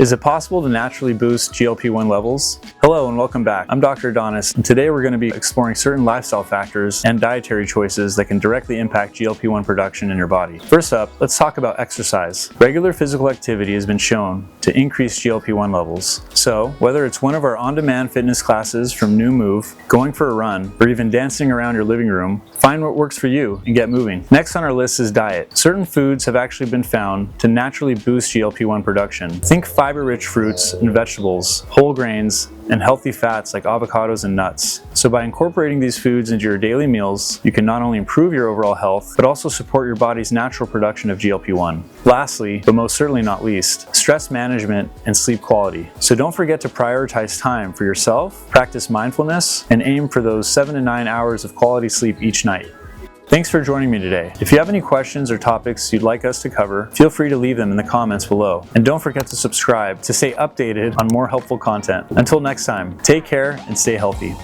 Is it possible to naturally boost GLP-1 levels? Hello and welcome back. I'm Dr. Adonis, and today we're going to be exploring certain lifestyle factors and dietary choices that can directly impact GLP-1 production in your body. First up, let's talk about exercise. Regular physical activity has been shown to increase GLP-1 levels. So, whether it's one of our on-demand fitness classes from Noom, going for a run, or even dancing around your living room, find what works for you and get moving. Next on our list is diet. Certain foods have actually been found to naturally boost GLP-1 production. Think fiber-rich fruits and vegetables, whole grains, and healthy fats like avocados and nuts. So by incorporating these foods into your daily meals, you can not only improve your overall health, but also support your body's natural production of GLP-1. Lastly, but most certainly not least, stress management and sleep quality. So don't forget to prioritize time for yourself, practice mindfulness, and aim for those 7 to 9 hours of quality sleep each night. Thanks for joining me today. If you have any questions or topics you'd like us to cover, feel free to leave them in the comments below. And don't forget to subscribe to stay updated on more helpful content. Until next time, take care and stay healthy.